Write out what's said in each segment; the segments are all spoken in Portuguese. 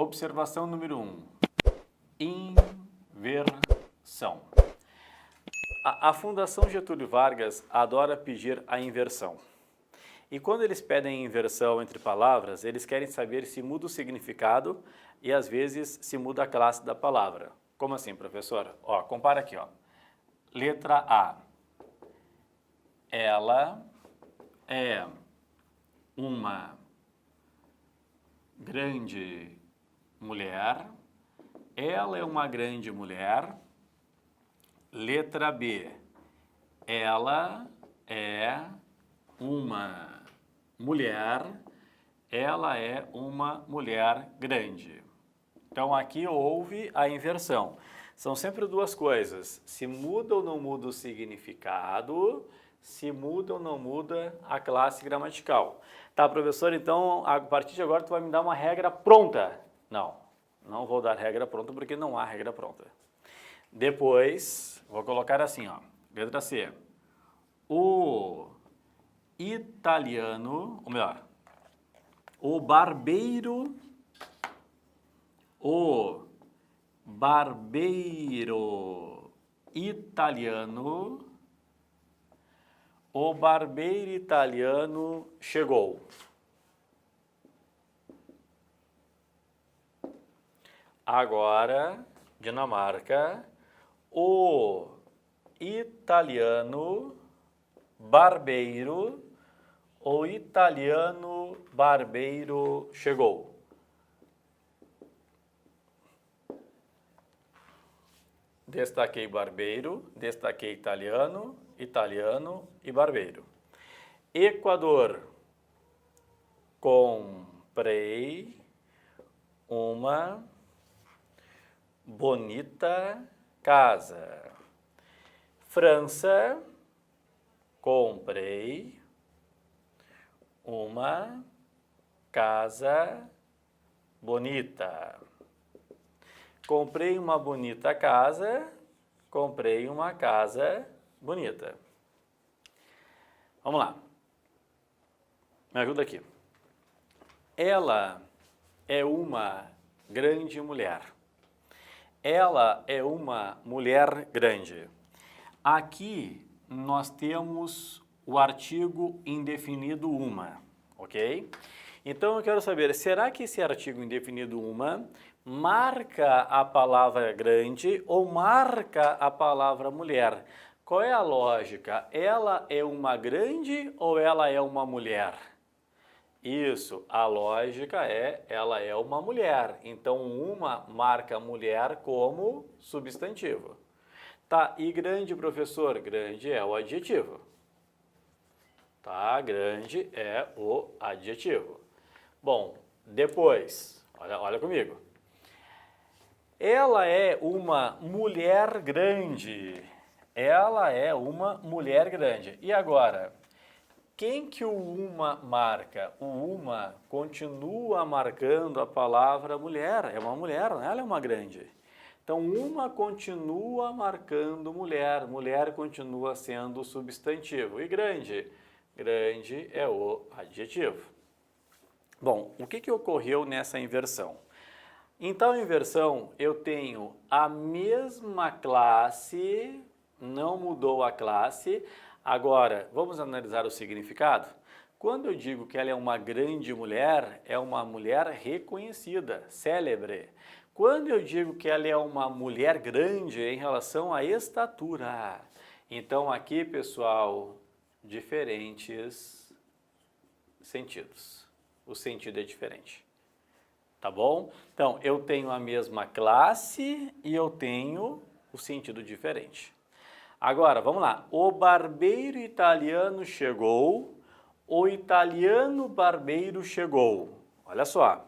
Observação número 1. Inversão. A Fundação Getúlio Vargas adora pedir a inversão. E quando eles pedem inversão entre palavras, eles querem saber se muda o significado e às vezes se muda a classe da palavra. Como assim, professor? Ó, compara aqui, ó. Letra A. Ela é uma grande mulher. Ela é uma grande mulher. Letra B. Ela é uma mulher. Ela é uma mulher grande. Então, aqui houve a inversão. São sempre duas coisas. Se muda ou não muda o significado, se muda ou não muda a classe gramatical. Tá, professor? Então, a partir de agora, tu vai me dar uma regra pronta. Não vou dar regra pronta porque não há regra pronta. Depois, vou colocar assim, ó. Letra C. O italiano, ou melhor, o barbeiro italiano, o barbeiro italiano chegou. Agora, Dinamarca, o italiano barbeiro chegou. Destaquei barbeiro, destaquei italiano e barbeiro. Equador, comprei uma bonita casa. França, comprei uma casa bonita. Comprei uma bonita casa, comprei uma casa bonita. Vamos lá. Me ajuda aqui. Ela é uma grande mulher. Ela é uma mulher grande. Aqui nós temos o artigo indefinido uma, ok? Então eu quero saber, será que esse artigo indefinido uma marca a palavra grande ou marca a palavra mulher? Qual é a lógica? Ela é uma grande ou ela é uma mulher? Isso, a lógica é, ela é uma mulher. Então, uma marca mulher como substantivo. Tá, e grande, professor? Grande é o adjetivo. Tá, grande é o adjetivo. Bom, depois, olha comigo. Ela é uma mulher grande. Ela é uma mulher grande. E agora? Quem que o uma marca? O uma continua marcando a palavra mulher. É uma mulher, né? Ela é uma grande. Então, uma continua marcando mulher. Mulher continua sendo substantivo. E grande? Grande é o adjetivo. Bom, o que ocorreu nessa inversão? Então, inversão, eu tenho a mesma classe, não mudou a classe. Agora, vamos analisar o significado? Quando eu digo que ela é uma grande mulher, é uma mulher reconhecida, célebre. Quando eu digo que ela é uma mulher grande em relação à estatura. Então, aqui, pessoal, diferentes sentidos. O sentido é diferente. Tá bom? Então, eu tenho a mesma classe e eu tenho o sentido diferente. Agora, vamos lá. O barbeiro italiano chegou. O italiano barbeiro chegou. Olha só.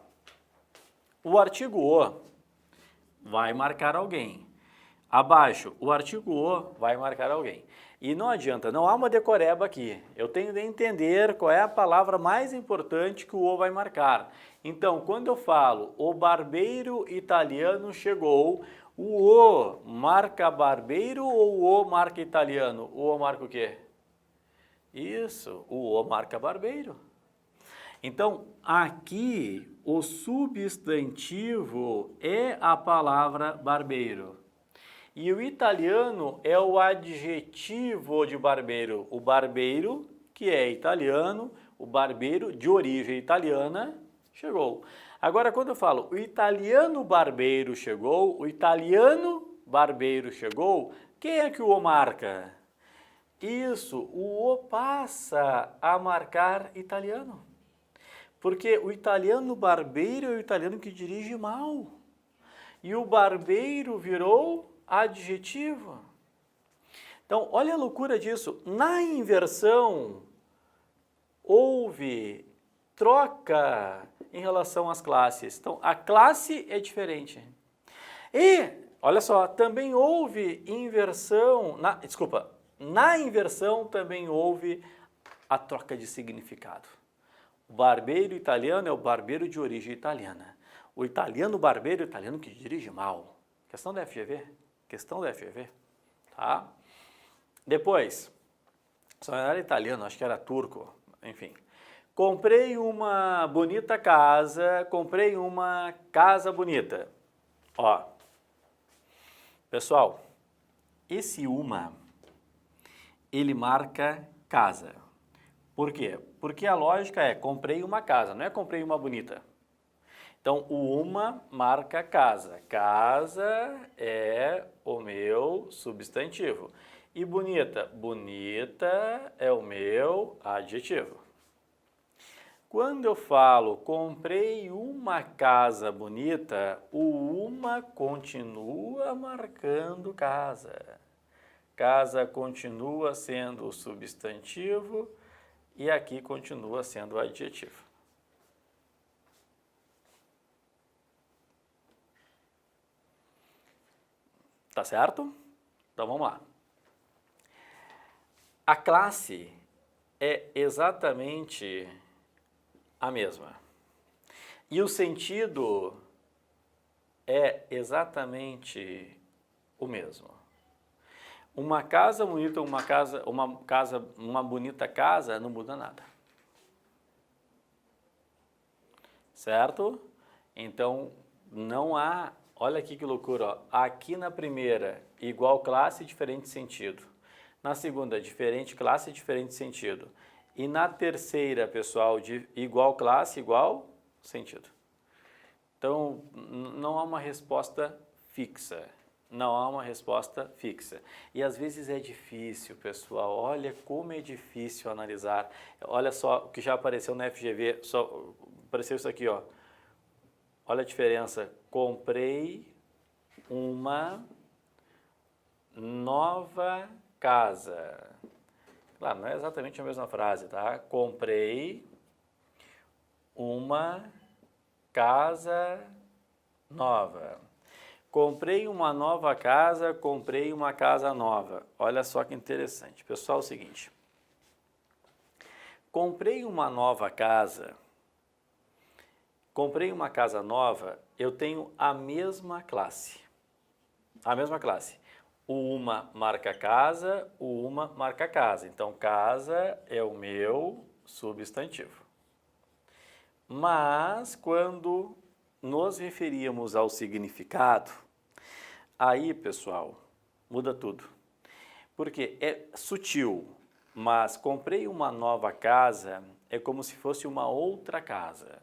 O artigo o vai marcar alguém. Abaixo, o artigo o vai marcar alguém. E não adianta, não há uma decoreba aqui. Eu tenho de entender qual é a palavra mais importante que o o vai marcar. Então, quando eu falo o barbeiro italiano chegou, o o marca barbeiro ou o o marca italiano? O o marca o quê? Isso, o o marca barbeiro. Então, aqui, o substantivo é a palavra barbeiro. E o italiano é o adjetivo de barbeiro. O barbeiro, que é italiano, o barbeiro de origem italiana, chegou. Agora, quando eu falo o italiano barbeiro chegou, o italiano barbeiro chegou, quem é que o marca? Isso, o O passa a marcar italiano. Porque o italiano barbeiro é o italiano que dirige mal. E o barbeiro virou adjetivo. Então, olha a loucura disso. Na inversão, houve troca em relação às classes. Então, a classe é diferente. E, olha só, também houve inversão, na inversão também houve a troca de significado. O barbeiro italiano é o barbeiro de origem italiana. O italiano barbeiro é o italiano que dirige mal. Questão da FGV. Questão da FGV. Tá? Depois, só não era italiano, acho que era turco. Enfim. Comprei uma bonita casa, comprei uma casa bonita. Ó. Pessoal, esse uma, ele marca casa. Por quê? Porque a lógica é comprei uma casa, não é comprei uma bonita. Então, o uma marca casa. Casa é o meu substantivo. E bonita? Bonita é o meu adjetivo. Quando eu falo comprei uma casa bonita, o uma continua marcando casa. Casa continua sendo o substantivo e aqui continua sendo o adjetivo. Tá certo? Então vamos lá. A classe é exatamente a mesma. E o sentido é exatamente o mesmo. Uma casa bonita, uma bonita casa não muda nada. Certo? Então não há, olha aqui que loucura, ó. Aqui na primeira, igual classe, diferente sentido. Na segunda, diferente classe, diferente sentido. E na terceira, pessoal, de igual classe, igual sentido. Então, não há uma resposta fixa. Não há uma resposta fixa. E às vezes é difícil, pessoal. Olha como é difícil analisar. Olha só o que já apareceu na FGV. Só apareceu isso aqui, ó. Olha a diferença. Comprei uma nova casa. Claro, não é exatamente a mesma frase, tá? Comprei uma casa nova. Comprei uma nova casa, comprei uma casa nova. Olha só que interessante. Pessoal, é o seguinte. Comprei uma nova casa. Comprei uma casa nova, eu tenho a mesma classe. A mesma classe. O uma marca casa, o uma marca casa. Então, casa é o meu substantivo. Mas, quando nos referíamos ao significado, aí, pessoal, muda tudo. Porque é sutil, mas comprei uma nova casa é como se fosse uma outra casa.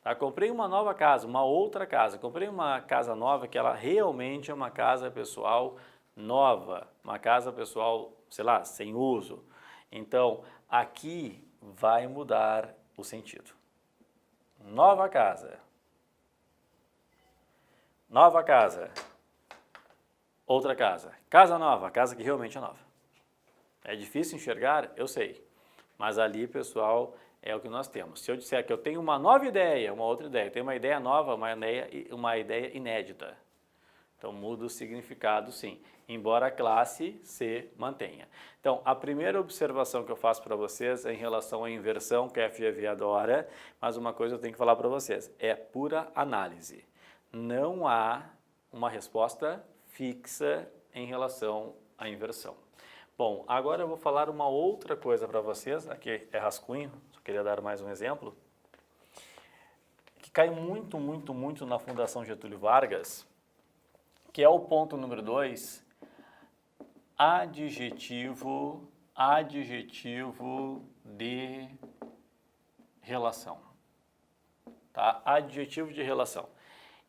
Tá? Comprei uma nova casa, uma outra casa. Comprei uma casa nova que ela realmente é uma casa pessoal nova, uma casa pessoal, sei lá, sem uso. Então, aqui vai mudar o sentido. Nova casa. Nova casa. Outra casa. Casa nova, casa que realmente é nova. É difícil enxergar? Eu sei. Mas ali, pessoal, é o que nós temos. Se eu disser que eu tenho uma nova ideia, uma outra ideia, eu tenho uma ideia nova, uma ideia inédita. Então, muda o significado, sim, embora a classe se mantenha. Então, a primeira observação que eu faço para vocês é em relação à inversão, que a FGV adora, mas uma coisa eu tenho que falar para vocês, é pura análise. Não há uma resposta fixa em relação à inversão. Bom, agora eu vou falar uma outra coisa para vocês, aqui é rascunho, só queria dar mais um exemplo, que cai muito na Fundação Getúlio Vargas, que é o ponto número 2, adjetivo de relação, tá? Adjetivo de relação.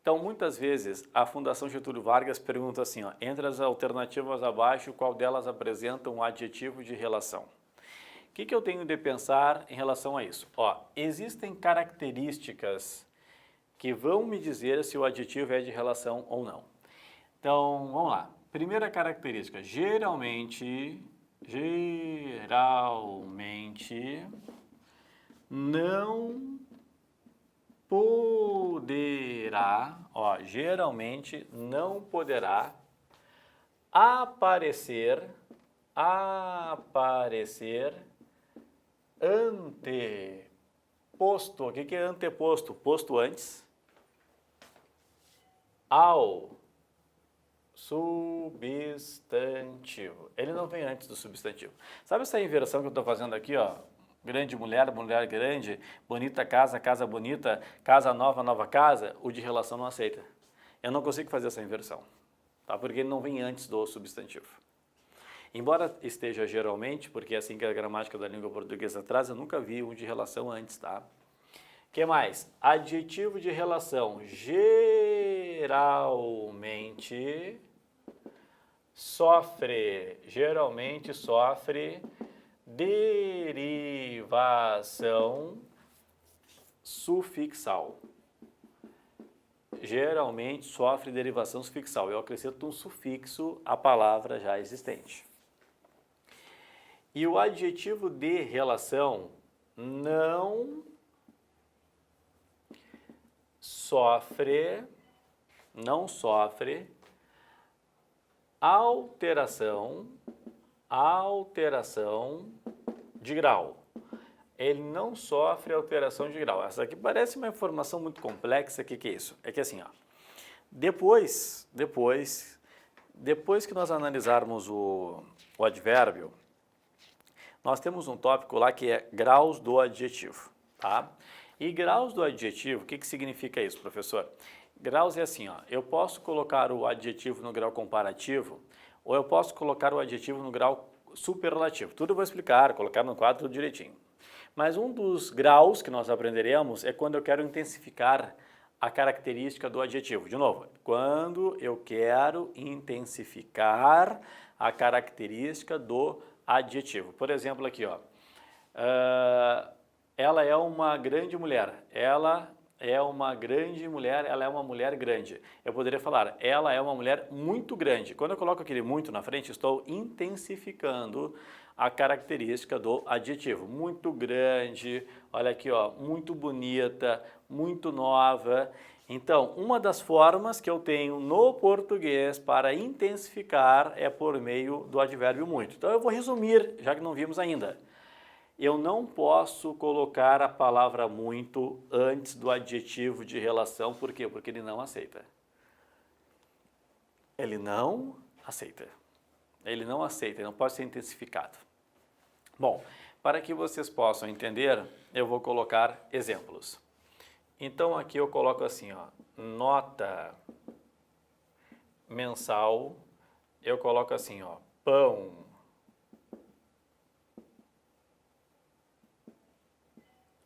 Então, muitas vezes, a Fundação Getúlio Vargas pergunta assim, ó, entre as alternativas abaixo, qual delas apresenta um adjetivo de relação? O que eu tenho de pensar em relação a isso? Ó, existem características que vão me dizer se o adjetivo é de relação ou não. Então, vamos lá. Primeira característica, geralmente não poderá, ó, geralmente não poderá aparecer anteposto. O que é anteposto? Posto antes ao substantivo. Ele não vem antes do substantivo. Sabe essa inversão que eu estou fazendo aqui, ó? Grande mulher, mulher grande, bonita casa, casa bonita, casa nova, nova casa, o de relação não aceita. Eu não consigo fazer essa inversão, tá? Porque ele não vem antes do substantivo. Embora esteja geralmente, porque é assim que a gramática da língua portuguesa traz, eu nunca vi um de relação antes, tá? O que mais? Adjetivo de relação, geralmente sofre derivação sufixal. Geralmente sofre derivação sufixal. Eu acrescento um sufixo à palavra já existente. E o adjetivo de relação não sofre alteração de grau. Ele não sofre alteração de grau. Essa aqui parece uma informação muito complexa. O que é isso? É que assim, ó, depois que nós analisarmos o advérbio, nós temos um tópico lá que é graus do adjetivo, tá? E graus do adjetivo, o que significa isso, professor? Graus é assim, ó, eu posso colocar o adjetivo no grau comparativo ou eu posso colocar o adjetivo no grau superlativo. Tudo eu vou explicar, colocar no quadro tudo direitinho. Mas um dos graus que nós aprenderemos é quando eu quero intensificar a característica do adjetivo. De novo, quando eu quero intensificar a característica do adjetivo. Por exemplo, aqui, ó, ela é uma grande mulher. Ela é uma grande mulher, ela é uma mulher grande. Eu poderia falar, ela é uma mulher muito grande. Quando eu coloco aquele muito na frente, estou intensificando a característica do adjetivo. Muito grande, olha aqui, ó, muito bonita, muito nova. Então, uma das formas que eu tenho no português para intensificar é por meio do advérbio muito. Então, eu vou resumir, já que não vimos ainda. Eu não posso colocar a palavra muito antes do adjetivo de relação, por quê? Porque ele não aceita. Ele não aceita. Ele não aceita, ele não pode ser intensificado. Bom, para que vocês possam entender, eu vou colocar exemplos. Então aqui eu coloco assim, ó, nota mensal, eu coloco assim, ó, pão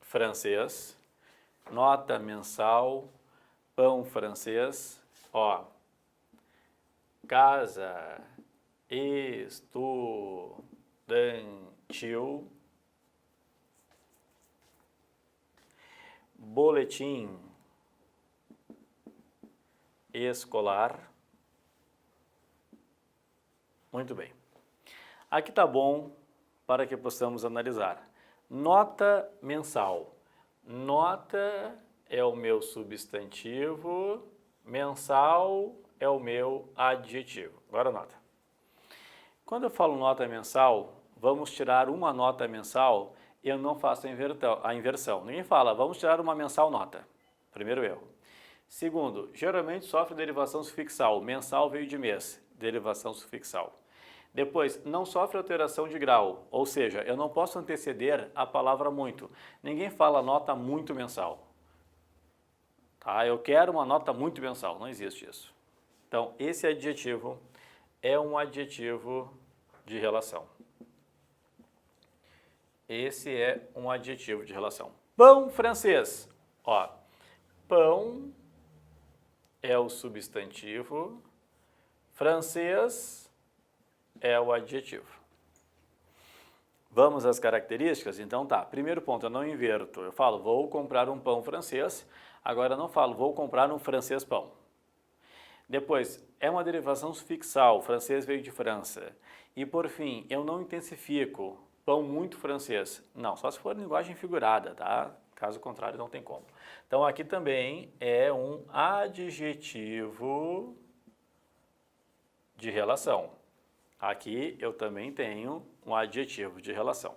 francês, nota mensal, pão francês, ó, casa estudantil, boletim escolar. Muito bem. Aqui tá bom para que possamos analisar. Nota mensal. Nota é o meu substantivo, mensal é o meu adjetivo. Agora nota. Quando eu falo nota mensal, vamos tirar uma nota mensal, eu não faço a inversão. Ninguém fala, vamos tirar uma mensal nota. Primeiro erro. Segundo, geralmente sofre derivação sufixal. Mensal veio de mês, derivação sufixal. Depois, não sofre alteração de grau, ou seja, eu não posso anteceder a palavra muito. Ninguém fala nota muito mensal. Tá? Eu quero uma nota muito mensal, não existe isso. Então, esse adjetivo é um adjetivo de relação. Esse é um adjetivo de relação. Pão francês. Ó, pão é o substantivo, francês é o adjetivo. Vamos às características? Então tá, primeiro ponto, eu não inverto. Eu falo, vou comprar um pão francês, agora eu não falo, vou comprar um francês pão. Depois, é uma derivação sufixal, francês veio de França. E por fim, eu não intensifico, pão muito francês. Não, só se for linguagem figurada, tá? Caso contrário, não tem como. Então aqui também é um adjetivo de relação. Aqui eu também tenho um adjetivo de relação.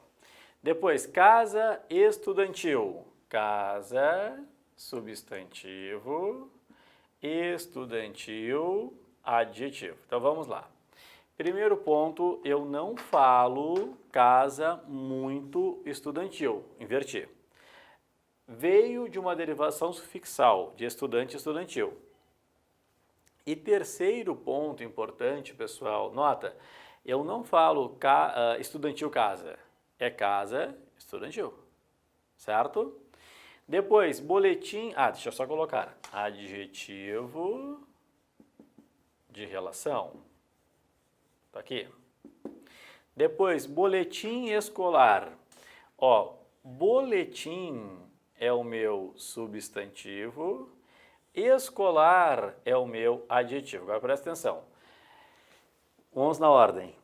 Depois, casa estudantil. Casa, substantivo, estudantil, adjetivo. Então vamos lá. Primeiro ponto, eu não falo casa muito estudantil. Inverti. Veio de uma derivação sufixal, de estudante estudantil. E terceiro ponto importante, pessoal, nota, eu não falo estudantil casa, é casa estudantil, certo? Depois, boletim, deixa eu só colocar, adjetivo de relação, tá aqui. Depois, boletim escolar, ó, boletim é o meu substantivo, escolar é o meu adjetivo. Agora presta atenção. Vamos na ordem.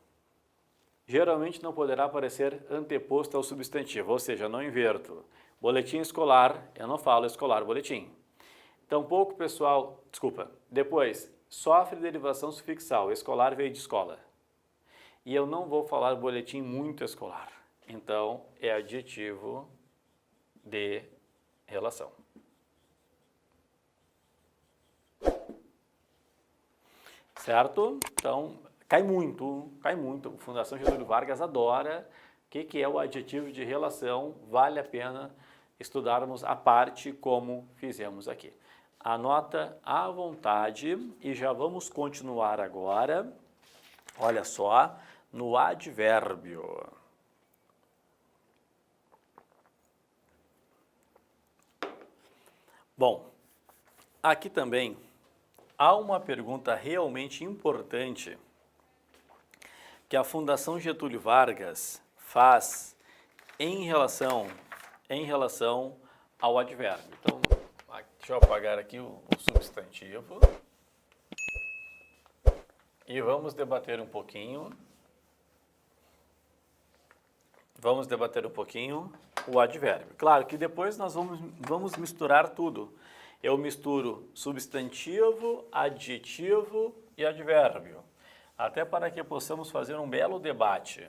Geralmente não poderá aparecer anteposto ao substantivo, ou seja, eu não inverto. Boletim escolar, eu não falo escolar, boletim. Tampouco, pessoal, depois, sofre derivação sufixal, escolar veio de escola. E eu não vou falar boletim muito escolar. Então, é adjetivo de relação. Certo? Então, cai muito. Fundação Getúlio Vargas adora. O que é o adjetivo de relação? Vale a pena estudarmos a parte como fizemos aqui. Anota à vontade e já vamos continuar agora, olha só, no advérbio. Bom, aqui também há uma pergunta realmente importante que a Fundação Getúlio Vargas faz em relação ao advérbio. Então, deixa eu apagar aqui o substantivo e vamos debater um pouquinho. O advérbio. Claro que depois nós vamos misturar tudo. Eu misturo substantivo, adjetivo e advérbio, até para que possamos fazer um belo debate.